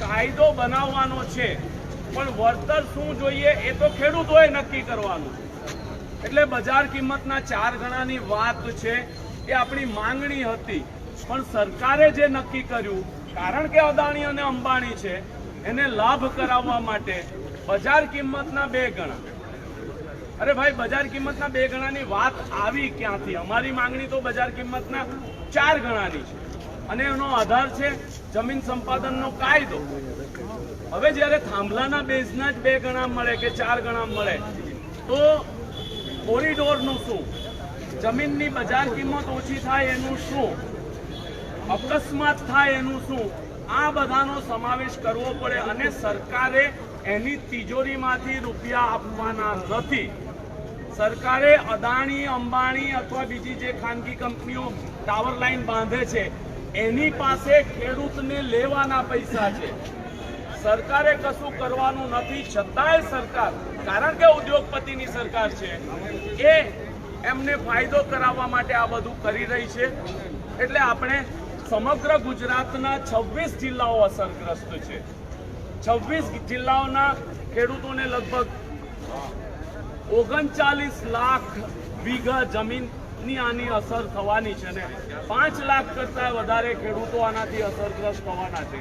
કાયદો બનાવવાનો છે, પણ વળતર શું જોઈએ એ તો ખેડૂતોએ નક્કી કરવાનું. એટલે બજાર કિંમતના 4 ગણાની વાત છે એ આપણી માંગણી હતી, પણ સરકારે જે નક્કી કર્યું, કારણ કે અદાણી અને અંબાણી છે, એને લાભ કરાવવા માટે બજાર કિંમતના 2 ગણા. અરે ભાઈ, બજાર કિંમતના 2 ગણાની વાત આવી ક્યાંથી? અમારી માંગણી તો બજાર કિંમતના 4 ગણાની છે, અને એનો આધાર છે જમીન સંપાદનનો કાયદો. હવે જ્યારે થાંભલાના બેઝના જ 2 ગણા મળે કે 4 ગણા મળે, તો કોરિડોરનું શું? જમીનની બજાર કિંમત ઓછી થાય એનું શું? અકસ્માત થાય એનું શું? આ બધાનો સમાવેશ કરવો પડે, અને સરકારે એની તિજોરીમાંથી રૂપિયા આપવાના નથી. સરકારે અદાણી, અંબાણી અથવા બીજી જે ખાનગી કંપનીઓ ટાવર લાઈન બાંધે છે એની પાસે ખેડૂતને લેવાના પૈસા છે. સરકારે કશું કરવાનું નથી, છતાંય સરકાર, કારણ કે ઉદ્યોગપતિની સરકાર છે, એ એમને ફાયદો કરાવવા માટે આ બધું કરી રહી છે. એટલે આપણે સમગ્ર ગુજરાતના 26 જિલ્લાઓ અસરગ્રસ્ત છે. 26 જિલ્લાઓના ખેડૂતોને લગભગ 39 લાખ વીઘા જમીનની આની અસર થવાની છે, ને 5 લાખ કરતા વધારે ખેડૂતો આનાથી અસરગ્રસ્ત થવાના છે.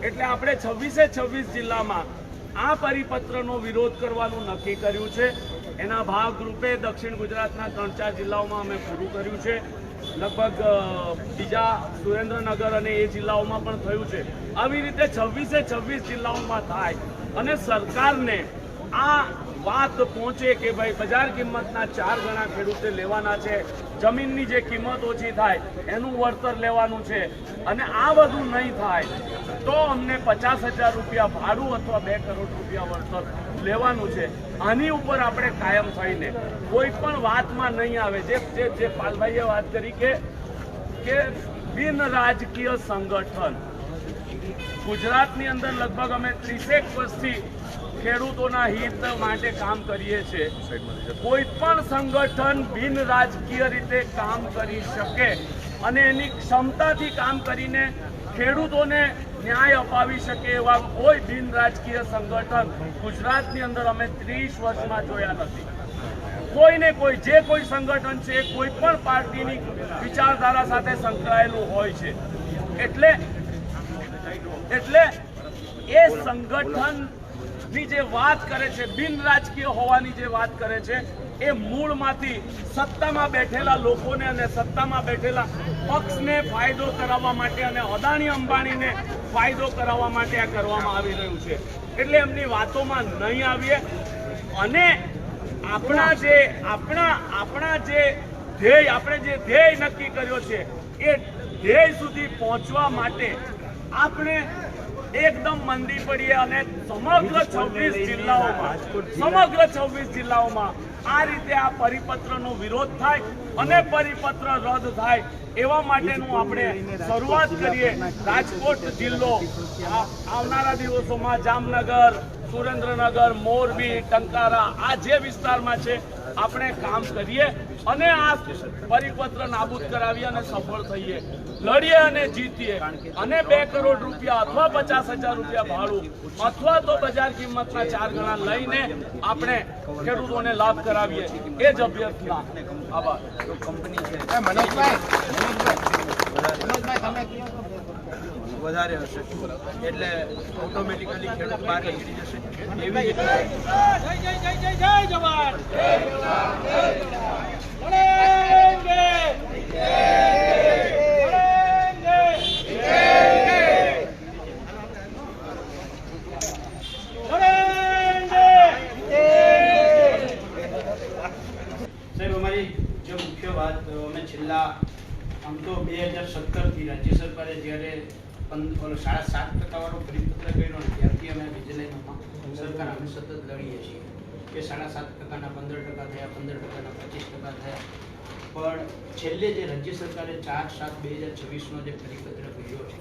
એટલે આપણે 26 જિલ્લામાં આ પરિપત્રનો વિરોધ કરવાનું નક્કી કર્યું છે. એના ભાગરૂપે દક્ષિણ ગુજરાતના 3-4 જિલ્લાઓમાં અમે પૂરું કર્યું છે. લગભગ બીજા સુરેન્દ્રનગર અને એ જિલ્લાઓમાં પણ થયું છે. આવી રીતે 26 જિલ્લાઓમાં થાય અને સરકારને આ વાત પહોંચે કે ભાઈ બજાર કિંમતના 4 ગણા ખેડૂતે લેવાના છે, જમીનની જે કિંમત ઓછી થાય એનું વળતર લેવાનું છે, અને આ બધું નહીં થાય તો અમને 50,000 રૂપિયા ભાડું અથવા 2 કરોડ રૂપિયા વળતર લેવાનું છે. આની ઉપર આપણે કાયમ થઈને કોઈ પણ વાતમાં નહીં આવે. જે પાલભાઈએ વાત કરી કે બિન રાજકીય સંગઠન, ગુજરાતની અંદર લગભગ અમે 30 વર્ષથી ખેડૂતોના હિત માટે કામ કરીએ છીએ. કોઈ પણ સંગઠન બિન રાજકીય રીતે કામ કરી શકે અને એની ક્ષમતાથી કામ કરીને ખેડૂતોને ન્યાય અપાવી શકે એવા કોઈ બિન રાજકીય સંગઠન ગુજરાતની અંદર અમે 30 વર્ષમાં જોયા નથી. કોઈને કોઈ જે કોઈ સંગઠન છે એ કોઈ પણ પાર્ટીની વિચારધારા સાથે સંકળાયેલું હોય છે. એટલે એ સંગઠનની જે વાત કરે છે, બિન રાજકીય હોવાની જે વાત કરે છે, એ મૂળમાંથી સત્તામાં બેઠેલા લોકોને અને સત્તામાં બેઠેલા પક્ષને ફાયદો કરાવવા માટે અને અદાણી અંબાણીને ફાયદો કરાવવા માટે આ કરવામાં આવી રહ્યું છે. એટલે એમની વાતોમાં નહીં આવીએ, અને આપણા જે ધ્યેય નક્કી કર્યો છે એ ધ્યેય સુધી પહોંચવા માટે આપણે એકદમ મંદી પડીએ અને સમગ્ર 26 જિલ્લાઓમાં આ રીતે આ પરિપત્રનો વિરોધ થાય અને પરિપત્ર રદ થાય એવા માટેનું આપણે શરૂઆત કરીએ. રાજકોટ જિલ્લો આવનારા દિવસોમાં જામનગર, સુરેન્દ્રનગર, મોરબી, ટંકારા, આ જે વિસ્તારમાં છે આપણે કામ કરીએ અને આ પરિપત્ર નાબૂદ કરાવીએ અને સફળ થઈએ, લડીએ અને જીતીએ, અને 2 કરોડ રૂપિયા અથવા 50,000 રૂપિયા ભાડું અથવા તો બજાર કિંમતના 4 ગણા લઈને આપણે ખેડૂતોને લાભ કરાવીએ. એ જ અભ્યર્થના. આભાર. કંપની છે મનોજભાઈ વધારે હશે એટલે ઓટોમેટિકલી ખેડૂત બહાર નીકળી જશે. એવી જય જવાન. સાહેબ, અમારી જે મુખ્ય વાત, અમે છેલ્લા આમ તો 2017થી રાજ્ય સરકારે જ્યારે 7.5% વાળો પરિપત્ર કર્યો ને ત્યારથી અમે વિજિલન્સમાં સરકાર અમે સતત લડીએ છીએ કે 7.5%ના 15% થયા, 15%ના 25% થયા. પણ છેલ્લે જે રાજ્ય સરકારે 4/7/2026નો જે પરિપત્ર કર્યો છે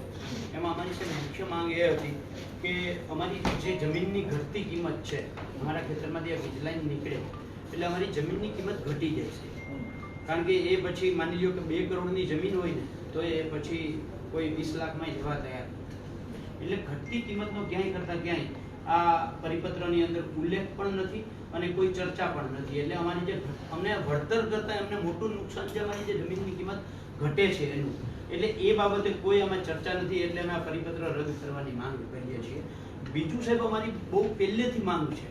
એમાં અમારી છે મુખ્ય માંગ એ હતી કે અમારી જે જમીનની ઘટતી કિંમત છે, અમારા ખેતરમાંથી આ વીજલાઈન નીકળે એટલે અમારી જમીનની કિંમત ઘટી જાય છે. કારણ કે એ પછી માની લ્યો કે 2 કરોડની જમીન હોય ને તો એ પછી કોઈ 20 લાખમાં જવા તૈયાર નથી. એટલે ઘટતી કિંમતનો ક્યાંય કરતા ક્યાંય આ પરિપત્રની અંદર ઉલ્લેખ પણ નથી અને કોઈ ચર્ચા પણ નથી. એટલે અમારી જે અમને વળતર કરતા એમને મોટું નુકસાન છે અમારી જે જમીનની કિંમત ઘટે છે એનું. એટલે એ બાબતે કોઈ અમે ચર્ચા નથી, એટલે અમે આ પરિપત્ર રદ કરવાની માંગ કરીએ છીએ. બીજું સાહેબ, અમારી બહુ પહેલેથી માંગ છે,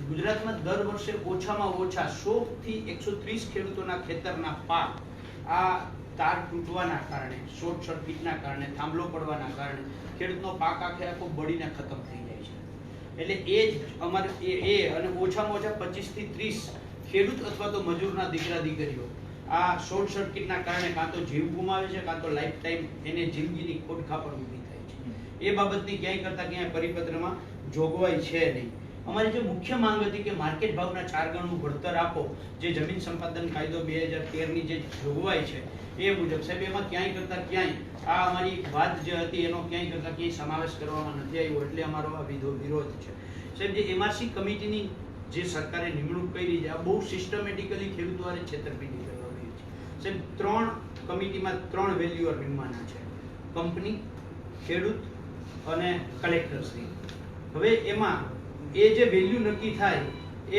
ગુજરાતમાં દર વર્ષે ઓછામાં ઓછા 100 થી 130 ખેડૂતોના ખેતરના પાક આ તાર તૂટવાના કારણે, શોર્ટ સર્કિટના કારણે, થાંભલો પડવાના કારણે ખેડૂતનો પાક આખો બળીને ખતમ થઈ જાય છે. એટલે એ જ અમારે એ અને ઓછામાં ઓછા 25 થી 30 ખેડૂત અથવા તો મજૂરના દીકરા દીકરીઓ આ શોર્ટ સર્કિટના કારણે કાં તો જીવ ગુમાવે છે, કાં તો લાઈફ ટાઈમ એને જિંદગીની ખોટખાપણ ઊભી થાય છે. એ બાબતની ક્યાંય કરતા ક્યાંય પરિપત્રમાં જોગવાઈ છે નહીં. અમારી જે મુખ્ય માંગ હતી કે માર્કેટ ભાવના 4 ગણું વળતર આપો, જે જમીન સંપાદન કાયદો 2013 ની જે જોગવાઈ છે એ મુજબ સાહેબ એમાં ક્યાંય કરતા ક્યાંય આ અમારી વાત જે હતી એનો ક્યાંય કરતા ક્યાંય સમાવેશ કરવામાં નથી આવ્યો. એટલે અમારો આ વિરોધ છે સાહેબ. જે એમઆરસી કમિટીની જે સરકારે નિમણૂક કરી છે, આ બહુ સિસ્ટમેટિકલી ખેડૂતો હારે છેતરપિંડી કરવામાં આવી છે સાહેબ. 3 કમિટીમાં 3 વેલ્યુઅર નિમવાના છે, કંપની, ખેડૂત અને કલેક્ટરશ્રી. હવે એમાં એ જે વેલ્યુ નક્કી થાય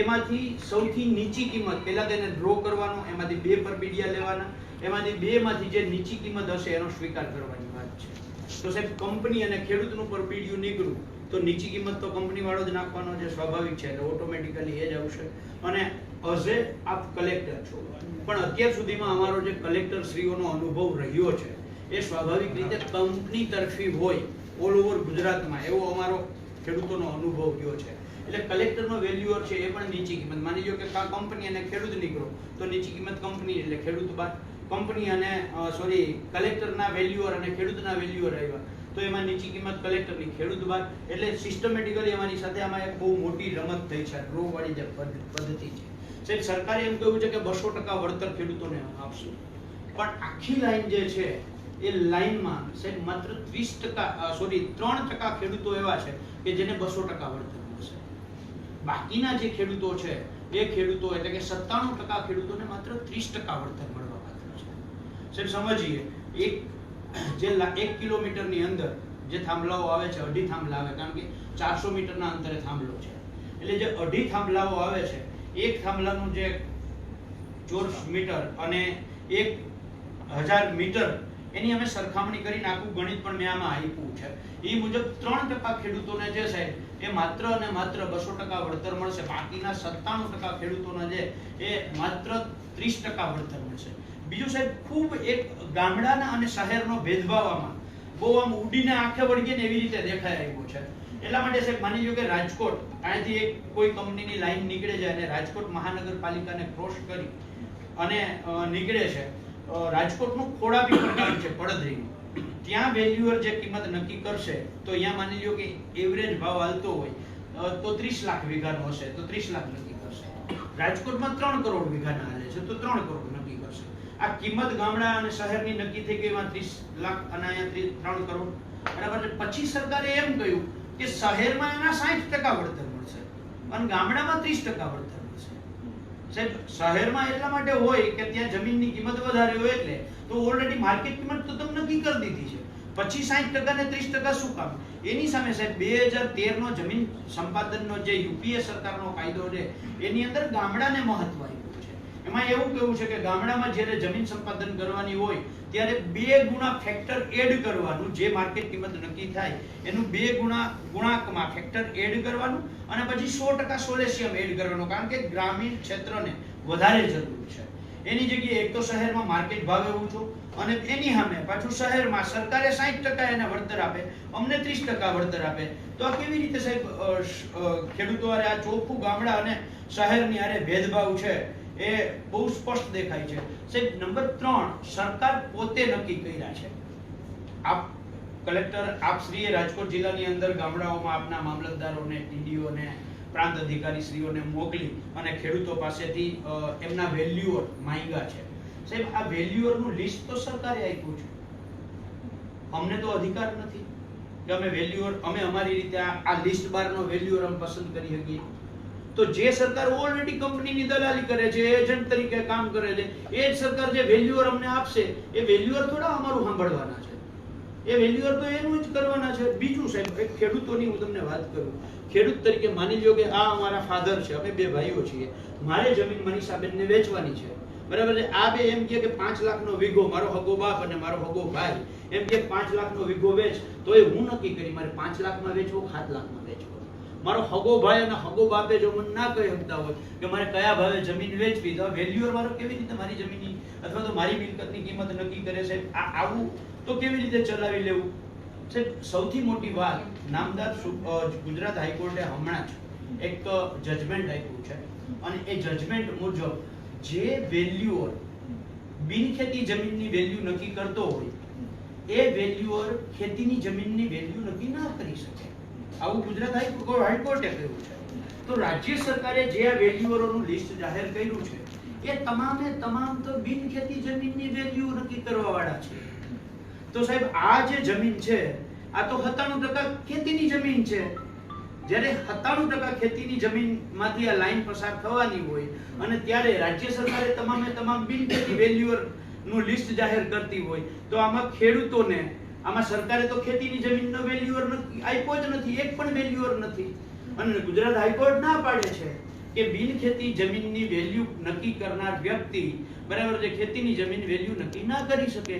એમાંથી સૌથી નીચી કિંમત પહેલા તેને ડ્રો કરવાનો, એમાંથી 2 પરબીડિયા લેવાના, એમાંથી 2 માંથી જે નીચી કિંમત હશે એનો સ્વીકાર કરવાની વાત છે. તો સાહેબ કંપની અને ખેડૂતનું પરબીડિયું નીકળ્યું તો નીચી કિંમત તો કંપની વાળો જ નાખવાનો, જે સ્વાભાવિક છે, એટલે ઓટોમેટિકલી એ જ આવશે. અને અઝે આપ કલેક્ટર છો, પણ અત્યાર સુધીમાં અમારો જે કલેક્ટર શ્રીઓનો અનુભવ રહ્યો છે એ સ્વાભાવિક રીતે કંપની તરફી હોય ઓલ ઓવર ગુજરાતમાં, એવો અમારો ખેડૂતોનો અનુભવ રહ્યો છે. એટલે કલેક્ટરનો વેલ્યુઅર છે એ પણ નીચી કિંમત. માની લો કે કંપની અને ખેડૂત નીકળો તો નીચી કિંમત કંપની એટલે ખેડૂત બાદ, કંપની અને કલેક્ટરના વેલ્યુઅર અને ખેડૂતના વેલ્યુઅર આવ્યા તો એમાં નીચી કિંમત કલેક્ટરની, ખેડૂત બાદ. એટલે સિસ્ટમેટિકલી અમારી સાથે આમાં એક બહુ મોટી રમત થઈ છે, ડ્રો વાળી જે પદ્ધતિ છે સાહેબ. સરકારે એમ કહ્યું છે કે 200% વળતર ખેડૂતોને આપશું, પણ આખી લાઈન જે છે એ લાઈનમાં સાહેબ માત્ર 3% ખેડૂતો એવા છે કે જેને 200% વળતર મળશે. બાકીના જે ખેડૂતો છે એ ખેડૂતો એટલે કે 97% ખેડૂતોને માત્ર 30% વળતર મળવા પાત્ર છે સાહેબ. સમજીએ, જે 1 કિલોમીટરની અંદર જે થાંભલાઓ આવે છે, 2.5 થાંભલા આવે, કારણ કે 400 મીટરના અંતરે થાંભલો છે. એટલે જે 2.5 થાંભલાઓ આવે છે, એક થાંભલાનું જે ચોરસ મીટર અને 1000 મીટર એની અમે સરખામણી કરીને આખું ગણિત પણ મેં આમાં આપ્યું છે. એ મુજબ 3% ખેડૂતોને જે છે એ માત્ર અને માત્ર 200% વળતર મળશે. બાકીના 97% ખેડૂતોને જે એ માત્ર 30% વળતર મળશે. બીજું સાહેબ, ખૂબ એક ગામડાના અને શહેરનો ભેદભાવ આમાં બહુ આમ ઉડીને આંખે વળગે ને એવી રીતે દેખાઈ આવ્યો છે. એટલા માટે સાહેબ માની લો કે રાજકોટ અહીંથી એક કોઈ કંપનીની લાઈન નીકળે છે અને રાજકોટ મહાનગરપાલિકાને ક્રોસ કરી અને નીકળે છે રાજકોટનું ખોડાબી પ્રકાર છે પડદરીનું, ત્યાં વેલ્યુઅર જે કિંમત નક્કી કરશે તો અહીંયા માની લો કે એવરેજ ભાવ હાલતો હોય તો 30 લાખ વીઘાનો હશે તો 30 લાખ નક્કી કરશે. રાજકોટમાં 3 કરોડ વીઘાના હાલે છે તો 3 કરોડ નક્કી કરશે. આ કિંમત ગામડા અને શહેરની નક્કી થઈ ગઈ, એમાં 30 લાખ અને અહીંયા 3 કરોડ. બરાબર. પછી સરકારે એમ કહ્યું કે શહેરમાં એના 60% વળતર મળશે અને ગામડામાં 30% વળતર મળશે. સાહેબ શહેરમાં એટલા માટે હોય કે ત્યાં જમીનની કિંમત વધારે હોય, એટલે તો ઓલરેડી માર્કેટ કિંમત તો તમે નક્કી કરી દીધી છે, પછી 60% ને 30% શું કામ? એની સામે સાહેબ 2013 નો જમીન સંપાદનનો જે યુપીએ સરકારનો કાયદો છે એની અંદર ગામડાને મહત્વ આપ્યું છે. એમાં એવું કેવું છે કે ગામડામાં જ્યારે જમીન સંપાદન કરવાની હોય ત્યારે 2 ગુણા ફેક્ટર એડ કરવાનું, જે માર્કેટ કિંમત નક્કી થાય એનું 2 ગુણાંકમાં ફેક્ટર એડ કરવાનું અને પછી 100% સોલેશિયમ એડ કરવાનું, કારણ કે ગ્રામીણ ક્ષેત્રને વધારે જરૂર છે. એની જગ્યાએ એક તો શહેરમાં માર્કેટ ભાવે ઊંચો અને એની સામે પાછું શહેરમાં સરકારે 60% એને વળતર આપે, અમને 30% વળતર આપે, તો આ કેવી રીતે સાહેબ ખેડૂતો હારે આ ચોખ્ખું ગામડા અને શહેરની હારે ભેદભાવ છે એ બહુ સ્પષ્ટ દેખાય છે સાહેબ. નંબર 3, સરકાર પોતે નક્કી કર્યા છે. આપ કલેક્ટર આપશ્રીએ રાજકોટ જિલ્લાની અંદર ગામડાઓમાં આપના મામલતદારોને, ટીડીઓને, પ્રાંત અધિકારી શ્રીઓને મોકલી અને ખેડૂતો પાસેથી એમના વેલ્યુઅર માંગ્યા છે. સાહેબ આ વેલ્યુઅરનું લિસ્ટ તો સરકારે આપ્યું છે, અમને તો અધિકાર નથી કે અમે અમારી રીતે આ લિસ્ટ બારનો વેલ્યુઅર અમે પસંદ કરી શકીએ. તો જે સરકાર ઓલરેડી કંપનીની દલાલી કરે છે, એજન્ટ તરીકે કામ કરે છે, એ જ સરકાર જે વેલ્યુઅર અમને આપશે એ વેલ્યુઅર થોડા અમારું સાંભળવાના છે. એ વેલ્યુઅર તો એનું જ કરવાના છે. બીજું સાહેબ, એક ખેડૂતોની હું તમને વાત કરું. ખેડૂત તરીકે માની લ્યો કે આ અમારા ફાધર છે, અમે બે ભાઈઓ છીએ, મારે જમીન મનીષાબેનને વેચવાની છે, બરાબર છે. આ બે એમ કહે કે 5 લાખનો વીઘો, મારો હગો બાપ અને મારો હગો ભાઈ એમ કે 5 લાખનો વીઘો વેચ, તો એ હું નક્કી કરી મારે 5 લાખમાં વેચવો, 7 લાખમાં વેચવો. મારો હગો ભાઈ અને હગો બાપે જો મને ના કહી શકતા હોય કે મારે કયા ભાવે જમીન વેચવી, તો વેલ્યુઅર મારો કેવી રીતે મારી જમીનની અથવા તો મારી મિલકતની કિંમત નક્કી કરે છે? આવું તો કેવી રીતે ચલાવી લેવું? સૌથી મોટી વાત, નામદાર ગુજરાત હાઈકોર્ટે હમણાં જ એક જજમેન્ટ આપ્યું છે અને એ જજમેન્ટ મુજબ જે વેલ્યુઅર બિનખેતી જમીનની વેલ્યુ નક્કી કરતો હોય એ વેલ્યુઅર ખેતીની જમીનની વેલ્યુ નક્કી ના કરી શકે. આવું ગુજરાત હાઈકોર્ટે કહ્યું છે. તો રાજ્ય સરકારે જે આ વેલ્યુઅરોનું લિસ્ટ જાહેર કર્યું છે એ તમામે તમામ તો બિનખેતી જમીનની વેલ્યુ નક્કી કરવા વાળા છે. તો સાહેબ, આ જે જમીન છે આ તો 97% ખેતીની જમીન છે. જ્યારે 97% ખેતીની જમીનમાંથી આ લાઈન પસાર થવાની હોય અને ત્યારે રાજ્ય સરકારે તમામે તમામ બિનખેતી વેલ્યુઅર નું લિસ્ટ જાહેર કરતી હોય, તો આમાં ખેડૂતોને, આમાં સરકારે તો ખેતીની જમીનનો વેલ્યુઅર આપ્યો જ નથી, એક પણ વેલ્યુઅર નથી. અને ગુજરાત હાઈકોર્ટ ના પાડે છે કે બિનખેતી જમીનની વેલ્યુ નક્કી કરનાર વ્યક્તિ, બરાબર છે, ખેતીની જમીન વેલ્યુ નક્કી ના કરી શકે.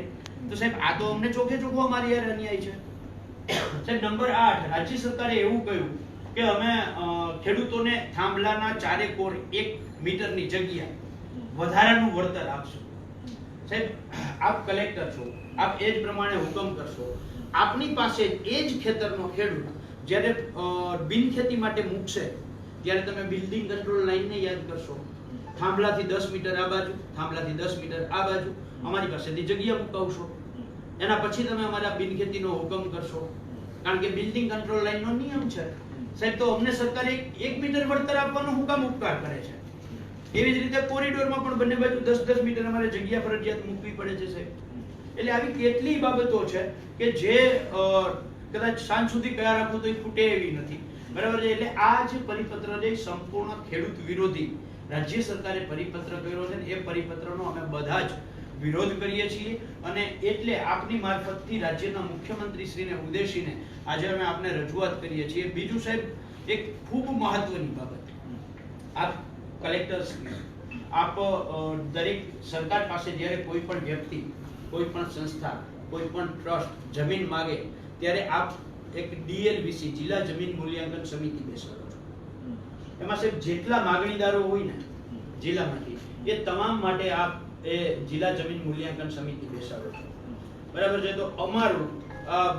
તો સાહેબ, આ તો અમને ચોખે ચોખ્ખો અમારી યાર અન્યાય છે. સાહેબ, નંબર 8, રાજ્ય સરકારે એવું કહ્યું કે અમે ખેડૂતોને થાંભલાના ચારે કોર 1 મીટરની જગ્યા વધારાનું વળતર આપશું. સાહેબ, આપ કલેક્ટર છો, આપ એ જ પ્રમાણે હુકમ કરશો. આપની પાસે એ જ ખેતરનો ખેડૂત જ્યારે બિનખેતી માટે મૂકશે ત્યારે તમે બિલ્ડિંગ કંટ્રોલ લાઈનને યાદ કરશો. થાંભલાથી 10 મીટર આ બાજુ, થાંભલાથી 10 મીટર આ બાજુ અમારી પાસેથી જગ્યા મુકાવશો. એના પછી તમે અમારા બિનખેતીનો હુકમ કરશો, કારણ કે બિલ્ડિંગ કંટ્રોલ લાઈનનો નિયમ છે. સાહેબ, તો અમને સરકારે 1 મીટર વળતર આપવાનો હુકમ ઉપકાર કરે છે. એવી જ રીતે કોરિડોરમાં પણ બંને બાજુ 10-10 મીટર અમારે જગ્યા ફરજિયાત મૂકવી પડે છે સાહેબ. એટલે આવી કેટલી બાબતો છે કે જે કદાચ સાંજ સુધી કયા રાખવું તો એ ખૂટે એવી નથી, બરાબર છે. એટલે આ જે પરિપત્ર છે સંપૂર્ણ ખેડૂત વિરોધી રાજ્ય સરકારે પરિપત્ર કર્યો છે, એ પરિપત્રનો અમે બધા જ વિરોધ કરીએ છીએ. અને એટલે આપની મારફતથી રાજ્યના મુખ્યમંત્રી શ્રીને ઉદ્દેશીને આજે અમે આપને રજૂઆત કરીએ છીએ. બીજું સાહેબ, એક ખૂબ મહત્વની બાબત, આપ કલેક્ટર શ્રી, આપ દરેક સરકાર પાસે જ્યારે કોઈ પણ વ્યક્તિ, કોઈ પણ સંસ્થા, કોઈ પણ ટ્રસ્ટ જમીન માંગે ત્યારે આપ એક DLBC જિલ્લા જમીન મૂલ્યાંકન સમિતિ બેસાડો છો. એમાં સાહેબ જેટલા માગણીદારો હોય ને જિલ્લામાંથી એ તમામ માટે આપ એ જિલ્લા જમીન મૂલ્યાંકન સમિતિ બેસાડો છો, બરાબર છે. તો અમારું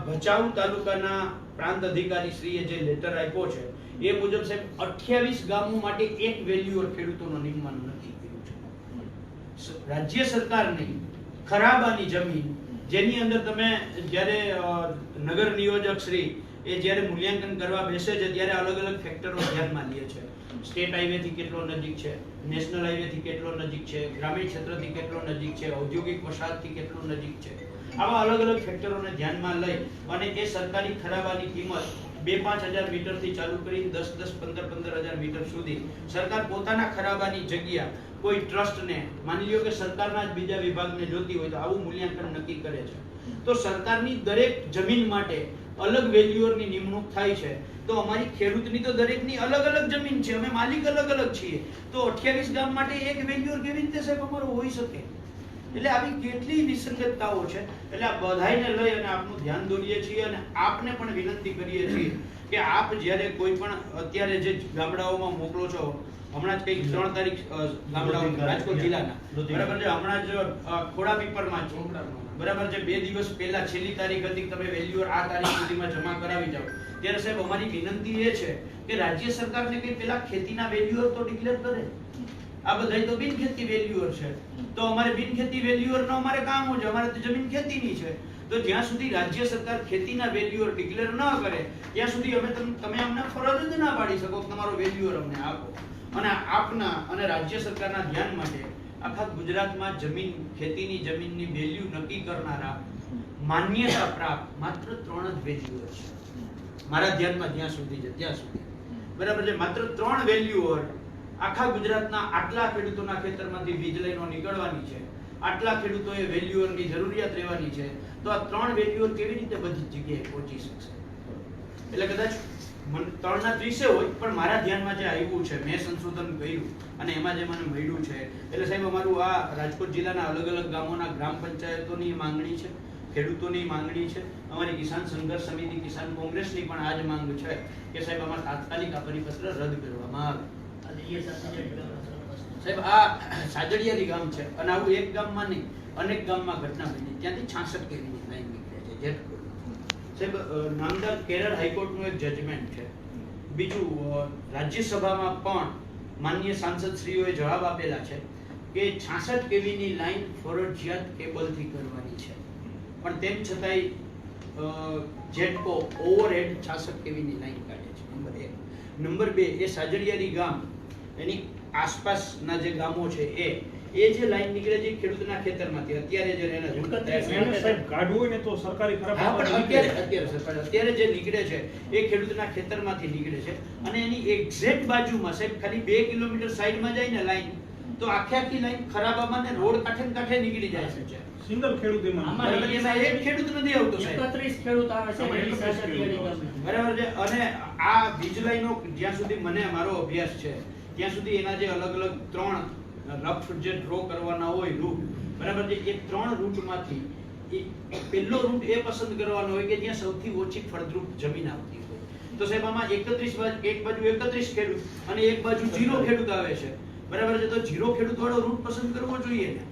ભચાઉ તાલુકાના પ્રાંત અધિકારી શ્રીએ જે લેટર આપ્યો છે એ મુજબ સાહેબ 28 ગામો માટે એક વેલ્યુઅર ખેડૂતોનો નિમવાનું નક્કી કર્યું છે. રાજ્ય સરકારની ખરાબાની જમીન જેની અંદર તમે જ્યારે નગર નિયોજક શ્રી એ જ્યારે મૂલ્યાંકન કરવા બેસે છે ત્યારે અલગ અલગ ફેક્ટરો ધ્યાનમાં લે છે. સ્ટેટ હાઈવે થી કેટલો નજીક છે, નેશનલ હાઈવે થી કેટલો નજીક છે, ગ્રામીણ ક્ષેત્રથી કેટલો નજીક છે, ઔદ્યોગિક વસાહતથી કેટલો નજીક છે, આવા અલગ અલગ ફેક્ટરોને ધ્યાનમાં લઈ અને એ સરકારી ખરાબાની કિંમત 2-5 હજાર મીટરથી ચાલુ કરી 10-10, 15-15 હજાર મીટર સુધી સરકાર પોતાના ખરાબાની જગ્યા કોઈ ટ્રસ્ટને, માની લ્યો કે સરકારના જ બીજા વિભાગને જોતી હોય તો આવું મૂલ્યાંકન નક્કી કરે છે. તો સરકારની દરેક જમીન માટે અલગ વેલ્યુઅરની નિમણૂક થાય છે. તો અમારી ખેડૂતની તો દરેકની અલગ અલગ જમીન છે, અમે માલિક અલગ અલગ છીએ. તો 28 ગામ માટે એક વેલ્યુઅર કેવી રીતે સાહેબ અમારો હોઈ શકે? એટલે આવી કેટલી વિસંગતતાઓ છે. એટલે આ બધાઈને લઈ અને આપનું ધ્યાન દોરીએ છીએ અને આપને પણ વિનંતી કરીએ છીએ કે આપ જ્યારે કોઈ પણ અત્યારે જે ગામડાઓમાં મોકલો છો, હમણાં જ કઈ 3 તારીખ ગામડાઓ રાજકોટ જિલ્લાના, બરાબર છે, હમણાં જ ખોડાપીપળમાં બરાબર છે 2 દિવસ પહેલા છેલ્લી તારીખ હતી, તમે વેલ્યુઅર આ તારીખ સુધીમાં જમા કરાવી જાઓ. ત્યારે સાહેબ અમારી વિનંતી એ છે કે રાજ્ય સરકારને કઈ પેલા ખેતીના વેલ્યુઅર તો ડિક્લેર કરે. આ બધા તો બિનખેતી વેલ્યુઅર છે, તો અમારે બિનખેતી વેલ્યુઅર નો અમારે કામ છે, અમારે તો જમીન ખેતીની છે. તો જ્યાં સુધી રાજ્ય સરકાર ખેતીના વેલ્યુઅર ડિક્લેર ન કરે ત્યાં સુધી અમે તમે અમને ફરજ જ ના પાડી શકો કે તમારો વેલ્યુઅર અમને આપો. અને આપના અને રાજ્ય સરકારના ધ્યાન માટે આખા ગુજરાતમાં જમીન, ખેતીની જમીનની વેલ્યુ નક્કી કરનારા માન્યતા પ્રાપ્ત માત્ર 3 જ વેલ્યુઅર છે મારા ધ્યાનમાં જ્યાં સુધી છે ત્યાં સુધી, બરાબર છે. માત્ર 3 વેલ્યુઅર આખા ગુજરાતના આટલા ખેડૂતોના ખેતરમાંથી વીજ લાઈનો નીકળવાની છે આટલા ખેડૂતોએ વેલ્યુઅરની જરૂરિયાત રહેવાની છે, તો આ 3 વેલ્યુઅર કેવી રીતે બધી જગ્યાએ પહોંચી શકશે? એટલે કદાચ 3:30 હોય, પણ મારા ધ્યાનમાં જે આવ્યું છે, મેં સંશોધન કર્યું અને એમાં જે મને મળ્યું છે, એટલે સાહેબ અમારું આ રાજકોટ જિલ્લાના અલગ અલગ ગામોના ગ્રામ પંચાયતોની માંગણી છે, ખેડૂતોની માંગણી છે, અમારી કિસાન સંઘર્ષ સમિતિ, કિસાન કોંગ્રેસની પણ આ જ માંગ છે કે સાહેબ અમારા તાત્કાલિક આ પરિપત્ર રદ કરવામાં આવે. સાહેબ આ સાજડિયાની ગામ છે અને આવું એક ગામમાં નહીં, અનેક ગામમાં ઘટના બની. ત્યાંથી 66 કેવીની લાઈન નીકળે છે જેટકોટ. સાહેબ નામદાર કેરળ હાઈકોર્ટનું એક જજમેન્ટ છે. બીજું રાજ્યસભામાં પણ માનનીય સાંસદશ્રીઓએ જવાબ આપેલા છે કે 66 કેવીની લાઈન ફરજિયાત કેબલથી કરવાની છે, પણ તેમ છતાંય જેટકો ઓવરહેડ 66 કેવીની લાઈન કાઢે છે. નંબર 1. નંબર 2, એ સાજડિયારી ગામ, એની આસપાસના જે ગામો છે એ જે લાઈન નીકળે છે ખેડૂતના ખેતરમાંથી, અત્યારે જે એના કાઢવું હોય ને તો સરકારી ખરાબ અત્યારે જે નીકળે છે એ ખેડૂતના ખેતરમાંથી નીકળે છે અને એની એક્ઝેક્ટ બાજુમાં સાહેબ ખાલી 2 કિલોમીટર સાઈડમાં જાય ને લાઈન, તો આખી લાઈન ખરાબામાં ને રોડ કાંઠે નીકળી જાય છે. સિંગલ ખેડૂત બરાબર, એમાં એક ખેડૂત નથી આવતો સાહેબ. 31 ખેડૂત આવે છે સાજડિયારી ગામે. બરાબર છે. અને આ વીજ લાઈનો જ્યાં સુધી મને મારો અભ્યાસ છે ત્યાં સુધી એના જે અલગ અલગ 3 રફ જે ડ્રો કરવાના હોય રૂટ, બરાબર છે, એ 3 રૂટમાંથી પહેલો રૂટ એ પસંદ કરવાનો હોય કે જ્યાં સૌથી ઓછી ફળદ્રુપ જમીન આવતી હોય. તો સાહેબ આમાં 31 એક બાજુ 31 ખેડૂત અને એક બાજુ 0 ખેડૂત આવે છે, બરાબર છે, તો 0 ખેડૂત વાળો રૂટ પસંદ કરવો જોઈએ ને.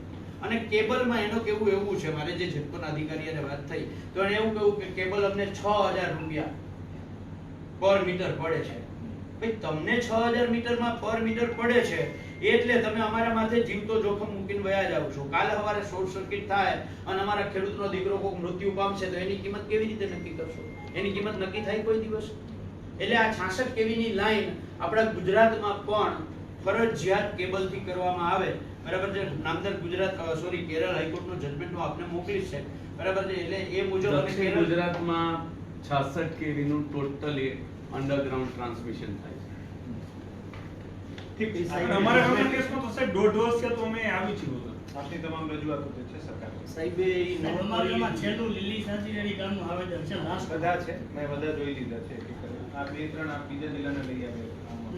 અને કેબલમાં એનો કેવું એવું છે, મારે જે જેટકોના અધિકારીઓને વાત થઈ તો એને એવું કહ્યું કે કેબલ અમને 6000 રૂપિયા પર મીટર પડે છે. ભાઈ તમને 6000 મીટરમાં પર મીટર પડે છે એટલે તમે અમારા માથે જીવતો જોખમ મૂકીને વયા જાવ છો. કાલે સવારે શોર્ટ સર્કિટ થાય અને અમારા ખેડૂતનો દીકરો કોઈ મૃત્યુ પામશે તો એની કિંમત કેવી રીતે નક્કી કરશો? એની કિંમત નક્કી થાય કોઈ દિવસ? એટલે આ 66 કેવીની લાઈન આપણા ગુજરાતમાં પણ ફરજિયાત કેબલથી કરવામાં આવે, બરાબર છે. નામદાર કેરળ હાઈકોર્ટનો જજમેન્ટ હું આપને મોકલીશ છે, બરાબર છે. એટલે એ મુજબ દક્ષિણ ગુજરાતમાં 66 કેવી નું ટોટલી અંડરગ્રાઉન્ડ ટ્રાન્સમિશન થાય છે. અમારા ગામના કેસમાં તો સાહેબ 1.5 વર્ષ કે તો અમે આવી છીએ આપની તમામ રજૂઆતો જે છે સરકાર સાહેબ અમારા ગામમાં છેલ્લું લીલી સાજડિયારી ગામનું આવેદન છે. લાસ્ટ બધા છે, મેં બધા જોઈ લીધા છે. આ 2-3 આ બીજા જિલ્લાને લઈ આવ્યા.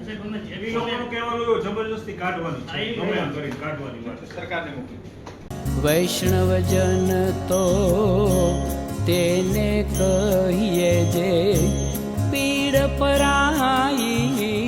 સાહેબ અમે જે બી લોકોનું કહેવાનું એવું જબરજસ્તી કાઢવાની છે, ગમે એમ કરીને કાઢવાની વાત સરકારને મોકલી. વૈષ્ણવજન તો તેને કહીએ જે પીડ પરાઈ